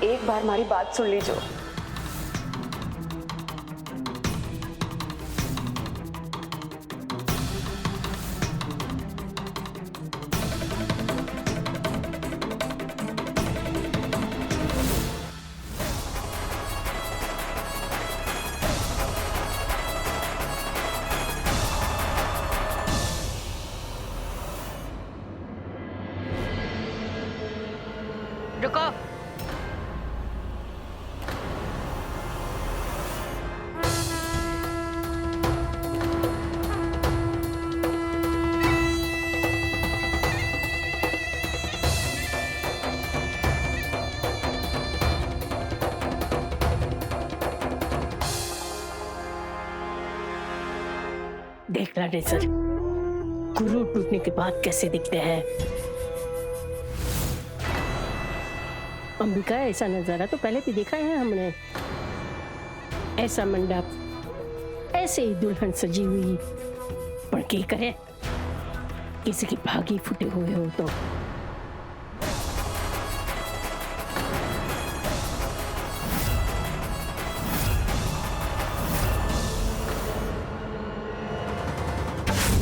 एक बार हमारी बात सुन लीजिए। रुको। देख ला नेसर, गुरु टूटने के बाद कैसे दिखते हैं। अंबिका, ऐसा नजारा तो पहले भी देखा है हमने। ऐसा मंडप, ऐसे ही दुल्हन सजी हुई, पर क्या करे किसी की भागी फूटे हुए हो तो।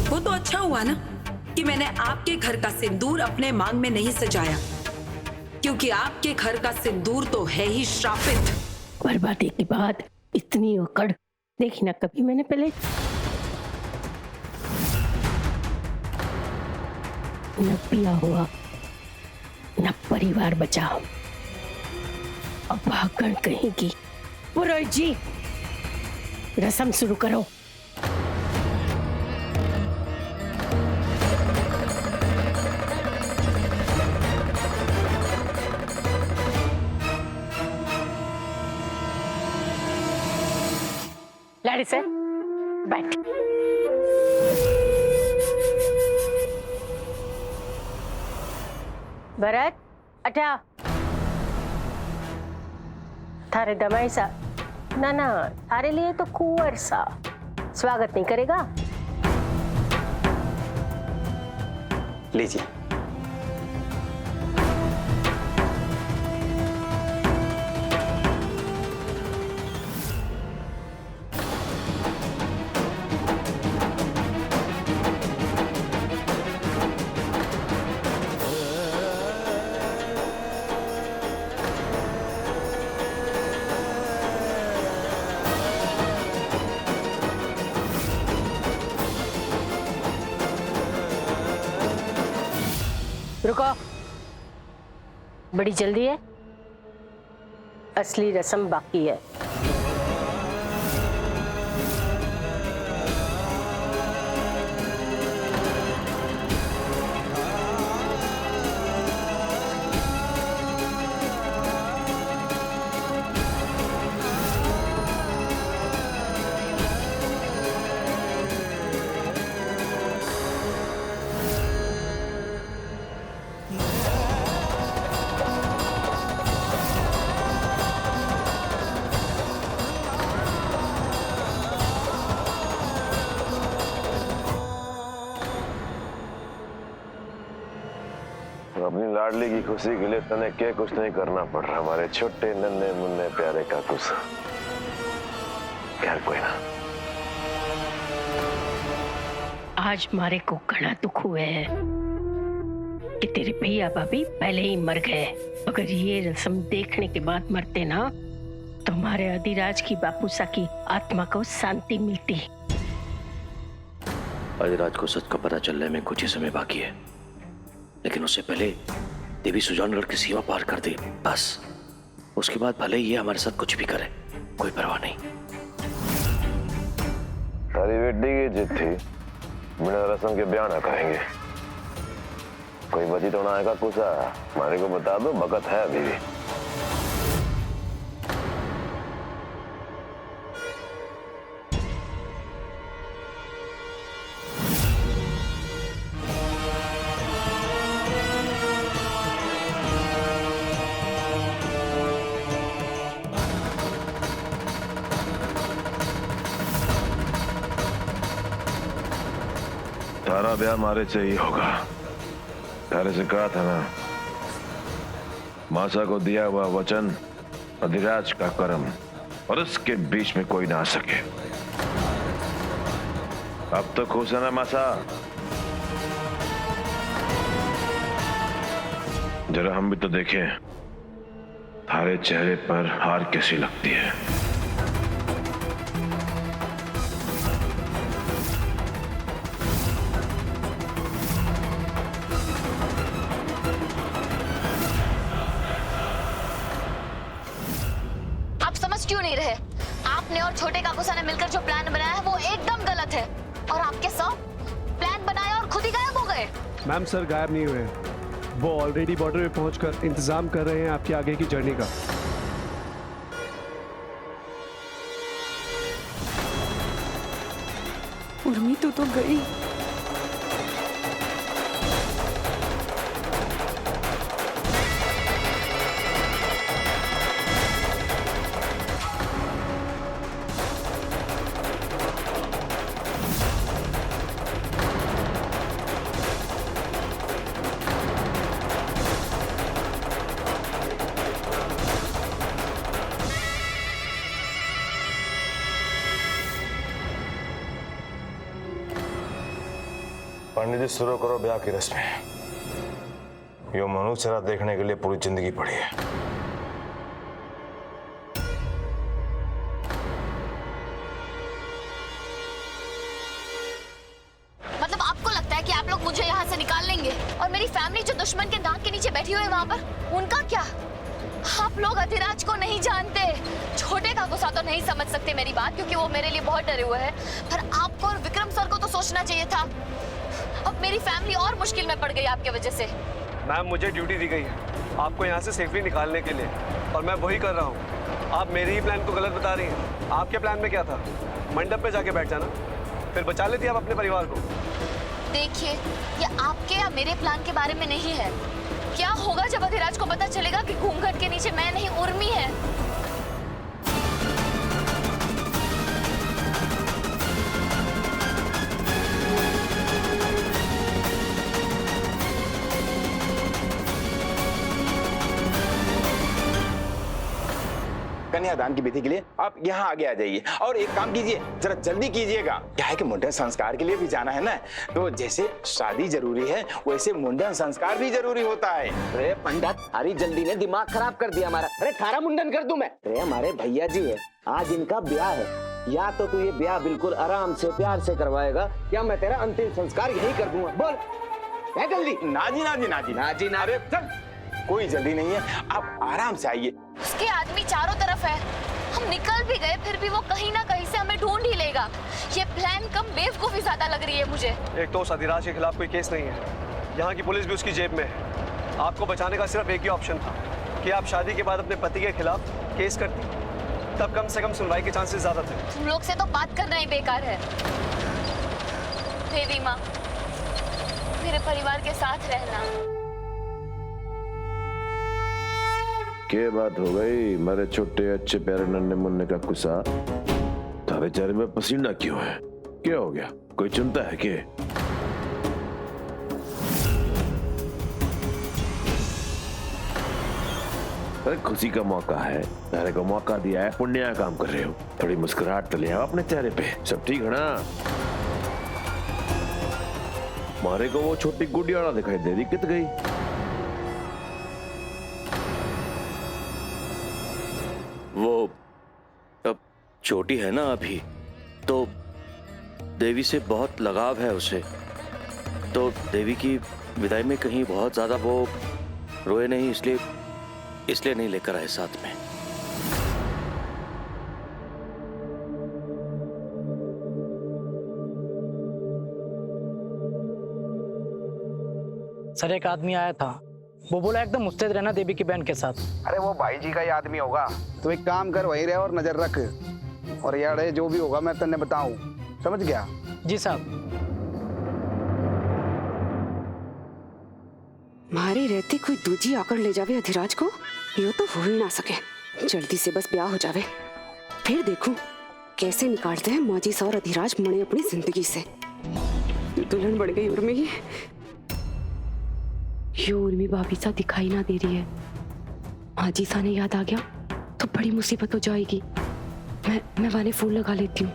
वो तो अच्छा हुआ ना कि मैंने आपके घर का सिंदूर अपने मांग में नहीं सजाया, क्योंकि आपके घर का सिंदूर तो है ही श्रापित। बर्बादी के बाद इतनी अकड़ देखी ना कभी मैंने पहले। न पिया हुआ, न परिवार बचा, अब भागण कहीं की। पुरोहित जी, रस्म शुरू करो। लाड़ी से बैठ। भरत, अटा थारे दमाई सा ना ना, थारे लिए तो कुंवर सा स्वागत नहीं करेगा। लीजिए। रुको, बड़ी जल्दी है, असली रस्म बाकी है। अपनी लाडली की खुशी के लिए तने क्या कुछ नहीं करना पड़ रहा, हमारे छोटे नन्हे मुन्ने प्यारे का कुछ। खैर कोई ना। आज मारे को घना दुख हुए है कि तेरे भैया भाभी पहले ही मर गए। अगर ये रस्म देखने के बाद मरते ना तो हमारे अधिराज की बापूसा की आत्मा को शांति मिलती। अधिराज को सच का पता चलने में कुछ ही समय बाकी है, लेकिन उससे पहले देवी सुजानगढ़ की सीमा पार कर दे बस। उसके बाद भले ही ये हमारे साथ कुछ भी करे, कोई परवाह नहीं। तारी बेटी की जिद थी, बिना रस्म के ब्याह ना करेंगे। कोई बची तो ना आएगा कुछ, हमारे को बता दो, वक्त है अभी भी। तारा ब्याह हमारे से ही होगा। तारे से कहा था ना, मासा को दिया हुआ वचन अधिराज का कर्म और उसके बीच में कोई ना आ सके। अब तो खुश है ना मासा? जरा हम भी तो देखें थारे चेहरे पर हार कैसी लगती है। आप समझ क्यों नहीं रहे? आपने और छोटे काकुसा ने मिलकर जो प्लान बनाया है वो एकदम गलत है। और आपके सब प्लान बनाया और खुद ही गायब हो गए। मैम सर गायब नहीं हुए, वो ऑलरेडी बॉर्डर पे पहुंचकर इंतजाम कर रहे हैं आपकी आगे की जर्नी का। उर्मी तो गई। पंडित जी शुरू करो ब्याह की रस्में। यो मनुष्यरा देखने के लिए पूरी जिंदगी पड़ी है। मतलब आपको लगता है कि आप लोग मुझे यहाँ से निकाल लेंगे? और मेरी फैमिली जो दुश्मन के नाक के नीचे बैठी हुई है वहाँ पर, उनका क्या? आप लोग अधिराज को नहीं जानते। छोटे काकुसा तो नहीं समझ सकते मेरी बात, क्योंकि वो मेरे लिए बहुत डरे हुए हैं। पर आपको और विक्रम सर को तो सोचना चाहिए था। अब मेरी फैमिली और मुश्किल में पड़ गई आपके वजह से। मैम मुझे ड्यूटी दी गई है आपको यहाँ से सेफली निकालने के लिए, और मैं वही कर रहा हूँ। आप मेरे ही प्लान को गलत बता रही हैं। आपके प्लान में क्या था? मंडप पे जाके बैठ जाना, फिर बचा लेती आप अपने परिवार को। देखिए, ये आपके या मेरे प्लान के बारे में नहीं है। क्या होगा जब अधिराज को पता चलेगा कि घूंघट के नीचे मैं नहीं उर्मी है? कन्यादान की विधि के लिए आप यहाँ आगे आ जाइए। और एक काम कीजिए, जरा जल्दी कीजिएगा। क्या है कि मुंडन संस्कार के लिए भी जाना है ना, तो जैसे शादी जरूरी है वैसे मुंडन संस्कार भी जरूरी होता है। अरे पंडित, हरी जल्दी ने दिमाग खराब कर दिया हमारा। अरे थारा मुंडन कर दूं मैं? अरे हमारे भैया जी है, आज इनका ब्याह है। या तो तू ये ब्याह बिल्कुल आराम से प्यार से करवाएगा, या मैं तेरा अंतिम संस्कार यही कर दूंगा। बोल है जल्दी। नाजी नाजी नाजी नाजी ना, अरे चल, कोई जल्दी नहीं है, आप आराम से आइए। उसके आदमी चारों तरफ है। हम निकल भी गए फिर भी वो कहीं ना कहीं से हमें ढूंढ ही लेगा। ये प्लान कम बेवकूफी ज्यादा लग रही है मुझे। एक तो उस अधिराज के खिलाफ कोई केस नहीं है, यहाँ की पुलिस भी उसकी जेब में है। आपको बचाने का सिर्फ एक ही ऑप्शन था कि आप शादी के बाद अपने पति के खिलाफ केस करती, तब कम से कम सुनवाई के चांसेस ज्यादा थे। तुम लोग से तो बात करना ही बेकार है। देवी माँ, मेरे परिवार के साथ रहना। क्या बात हो गई मेरे छोटे अच्छे प्यारे नन्हे मुन्ने का कुसा? तारे चेहरे में पसीना क्यों है? क्या हो गया? कोई चिंता है क्या? अरे खुशी का मौका है, तारे को मौका दिया है, पुण्य का काम कर रहे हो। थोड़ी मुस्कुराहट तो ले आओ अपने चेहरे पे। सब ठीक है ना? मारे को वो छोटी गुड़ियाड़ा दिखाई दे रही, कित गई? वो अब छोटी है ना अभी, तो देवी से बहुत लगाव है उसे। तो देवी की विदाई में कहीं बहुत ज्यादा वो रोए नहीं, इसलिए नहीं लेकर आए साथ में। सर एक आदमी आया था, वो बोला एकदम मुस्तैद रहना देवी की बहन के साथ। अरे वो भाई जी का ही आदमी होगा। तो एक काम कर, वही रहे और नजर रख, और यार जो भी होगा मैं तेने बताऊं, समझ गया? जी साहब। मारे रहते कोई दूजी आकर ले जावे अधिराज को, ये तो हो ही ना सके। जल्दी से बस ब्याह हो जावे, फिर देखूं कैसे निकालते हैं माजी सा और अधिराज मणे अपनी जिंदगी से। दुल्हन बढ़ गई उर्मी। ये उर्मी भाभी सा दिखाई ना दे रही है। माजी सा ने याद आ गया तो बड़ी मुसीबत हो जाएगी। मैं वाले फोन लगा लेती हूँ।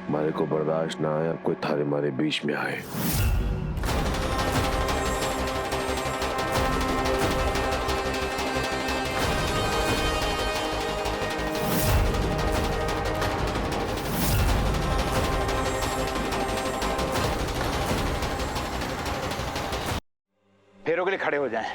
हमारे को बर्दाश्त ना आए, अब कोई थारे मारे बीच में आए। फेरों के लिए खड़े हो जाएं।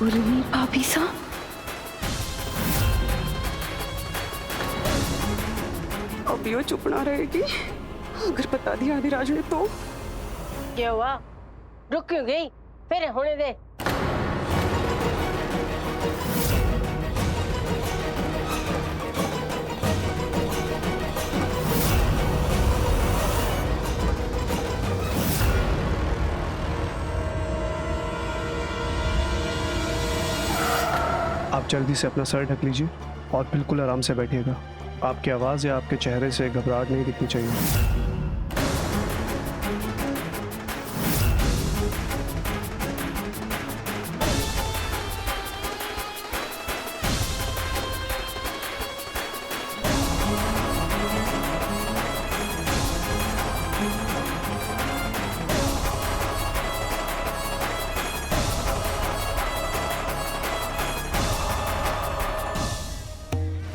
उर्मी भाभी साहब, अब यो चुप ना रहेगी। अगर बता दिया अधिराज ने तो। क्या हुआ? रुक क्यों गई? फिर होने दे। आप जल्दी से अपना सर ढक लीजिए और बिल्कुल आराम से बैठिएगा। आपकी आवाज़ या आपके चेहरे से घबराहट नहीं दिखनी चाहिए।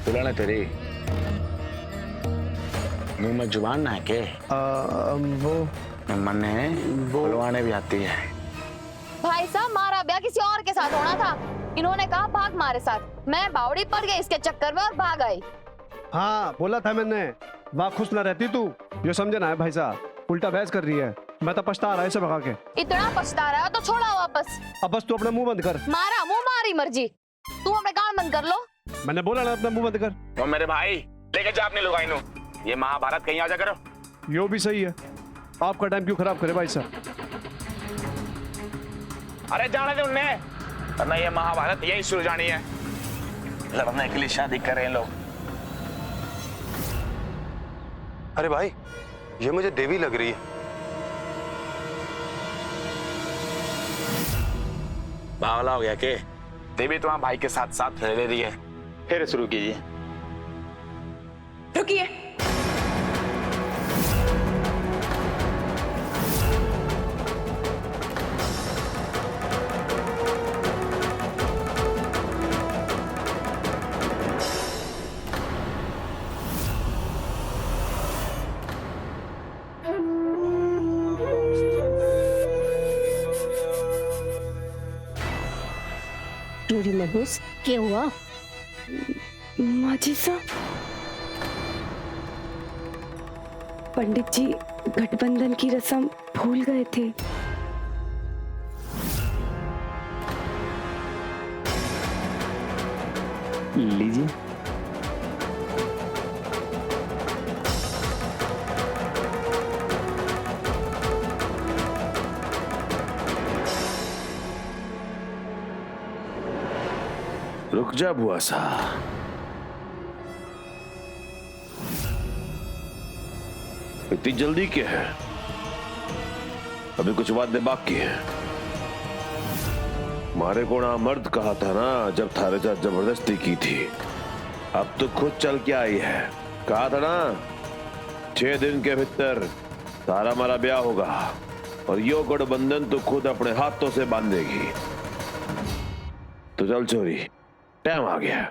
बुलाना तेरी मुंह में जुबान ना है के? वो मन है बुलवाने भी आती है। भाई साहब, मारा ब्याह किसी और के साथ होना था। इन्होंने कहा भाग हमारे साथ। मैं बावड़ी पड़ गई इसके चक्कर में और भाग आई। हाँ बोला था मैंने, वहाँ खुश ना रहती तू। ये समझना है भाई साहब, उल्टा बहस कर रही है। मैं तो पछता रहा है इसे भगा के। इतना पछता रहा है तो छोड़ा वापस। अब बस तू अपना मुंह बंद कर। मारा मुंह मारी मर्जी। तू अपने कान बंद कर लो। मैंने बोला ना अपना मुंह बंद कर। तो मेरे भाई लेके जा अपनी लुगाई नु। ये महाभारत कहीं आ जा करो। यो भी सही है। आपका टाइम क्यों खराब करे भाई साहब? अरे जाने दे उन्हें, वरना ये महाभारत यही सुलझानी है। लड़ने के लिए शादी कर रहे हैं लोग। अरे भाई, ये मुझे देवी लग रही है। बावला हो गया के? देवी तुम्हारे भाई के साथ साथ ले रही है। फिर शुरू कीजिए। रुकिए। टूरी मनहूस, क्या हुआ? माजी साहब, पंडित जी गठबंधन की रस्म भूल गए थे। लीजिए। रुक जा बुआ सा, इतनी जल्दी क्या है? अभी कुछ बातें बाकी है। मारे को ना मर्द कहा था ना जब थारे साथ जबरदस्ती की थी। अब तो खुद चल के आई है। कहा था ना 6 दिन के भीतर तारा हमारा ब्याह होगा और यो गठबंधन तो खुद अपने हाथों से बांधेगी। तो चल छोरी, टाइम आ गया है।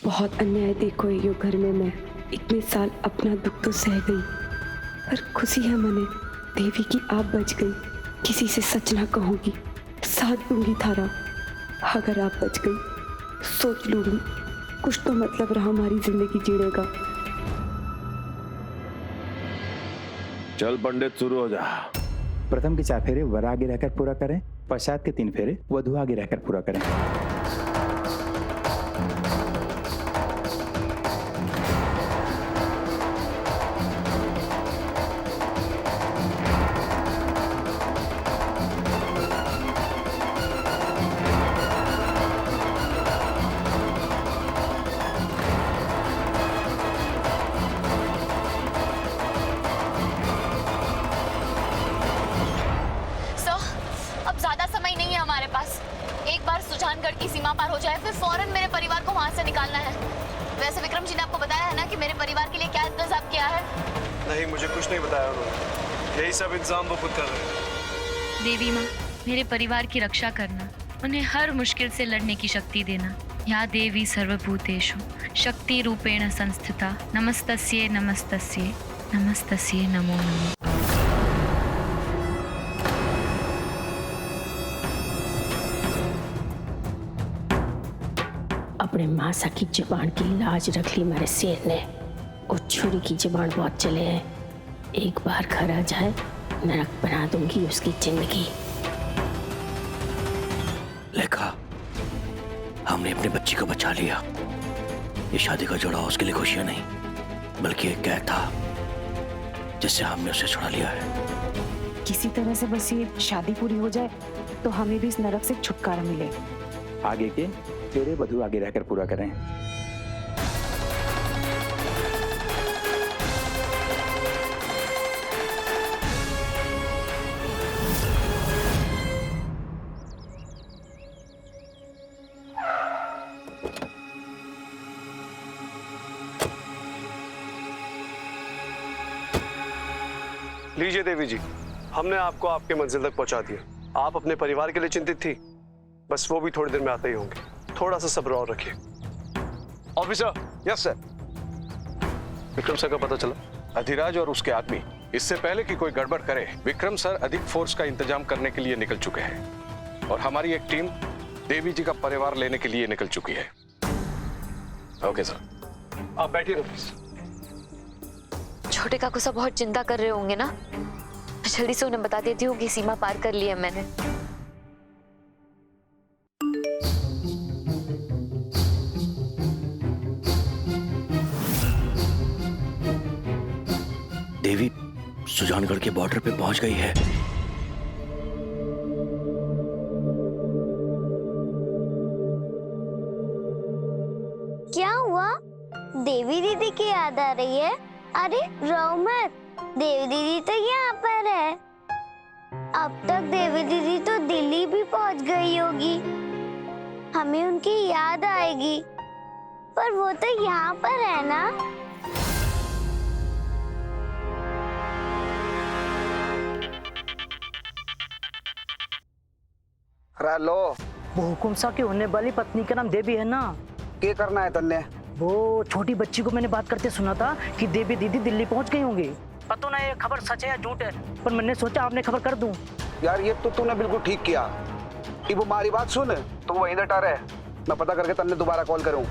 बहुत अन्याय देखो यो घर में। मैं इतने साल अपना दुख तो सह गई, पर खुशी है मने देवी की आप बच गई। किसी से सच ना कहूंगी, साथ दूंगी थारा। अगर आप बच गई सोच लूंगी, कुछ तो मतलब रहा हमारी जिंदगी जीने का। चल पंडित, शुरू हो जा। प्रथम के 4 फेरे वर आगे रहकर पूरा करें, पश्चात के 3 फेरे वधु आगे रहकर पूरा करें। अब ज्यादा समय नहीं है हमारे पास। एक बार सुजानगढ़ की सीमा पार हो जाए फिर फौरन मेरे परिवार को वहां से निकालना है। वैसे विक्रम जी ने आपको बताया है ना कि मेरे परिवार के लिए क्या इंतजाम किया है? नहीं, मुझे कुछ नहीं बताया उन्होंने। यही सब इंतजाम वो खुद कर रहे हैं। देवी माँ, मेरे परिवार की रक्षा करना, उन्हें हर मुश्किल से लड़ने की शक्ति देना। या देवी सर्वभूतेषु शक्ति रूपेण संस्थिता, नमस्तस्ये नमस्तस्ये नमस्तस्ये नमो नमः। अपने मासा की जुबान की लाज रख ली मेरे शेर ने। और छुरी की जुबान बहुत चले हैं। एक बार घर आ जाए नरक बना दूंगी उसकी जिंदगी। लेखा, हमने अपनी बच्ची को बचा लिया। ये शादी का जोड़ा उसके लिए खुशियां नहीं, बल्कि एक कैद था जिससे हमने उसे छुड़ा लिया है। किसी तरह से बस ये शादी पूरी हो जाए तो हमें भी इस नरक से छुटकारा मिले। आगे के फेरे वधु आगे रहकर पूरा करें। लीजिए देवी जी, हमने आपको आपके मंजिल तक पहुंचा दिया। आप अपने परिवार के लिए चिंतित थी, बस वो भी थोड़ी देर में आते ही होंगे। थोड़ा सा सब्र और रखिए। Officer. Yes sir. Vikram sir का पता चला? अधिराज और उसके आदमी इससे पहले कि कोई गड़बड़ करे, विक्रम सर अधिक फोर्स का इंतजाम करने के लिए निकल चुके हैं और हमारी एक टीम देवी जी का परिवार लेने के लिए निकल चुकी है। Okay sir. आप बैठिए ना प्लीज। छोटे काकू सब बहुत चिंता कर रहे होंगे ना। मैं जल्दी से उन्हें बता देती हूँ कि सीमा पार कर ली है मैंने। देवी सुजानगढ़ के बॉर्डर पे पहुंच गई है। क्या हुआ? देवी दीदी की याद आ रही है? अरे रो मत, देवी दीदी तो यहाँ पर है। अब तक देवी दीदी तो दिल्ली भी पहुँच गई होगी। हमें उनकी याद आएगी, पर वो तो यहाँ पर है ना। लो, वो हुकुम सा की होने वाली पत्नी का नाम देवी है ना। क्या करना है तन्ने? वो छोटी बच्ची को मैंने बात करते सुना था कि देवी दीदी दिल्ली पहुंच गई होंगी। पता ना ये खबर सच है या झूठ है, पर मैंने सोचा आपने खबर कर दूं। यार ये तो तूने बिल्कुल ठीक किया। कि वो हमारी बात सुन, तो वो वहीं डटा रहे। मैं पता करके तन्ने दोबारा कॉल करूं।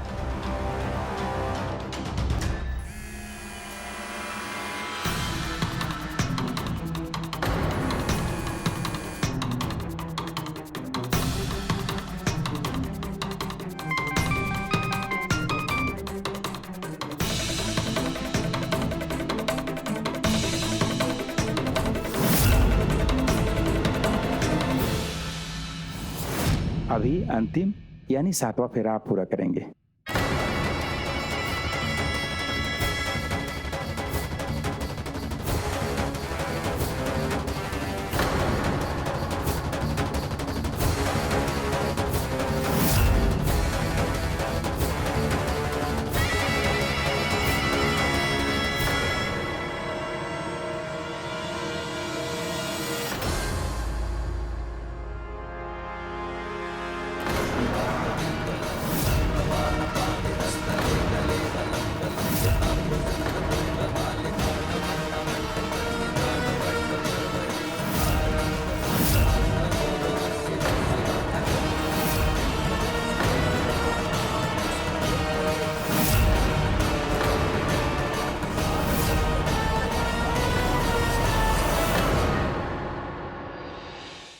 अभी अंतिम यानी 7वां फेरा आप पूरा करेंगे।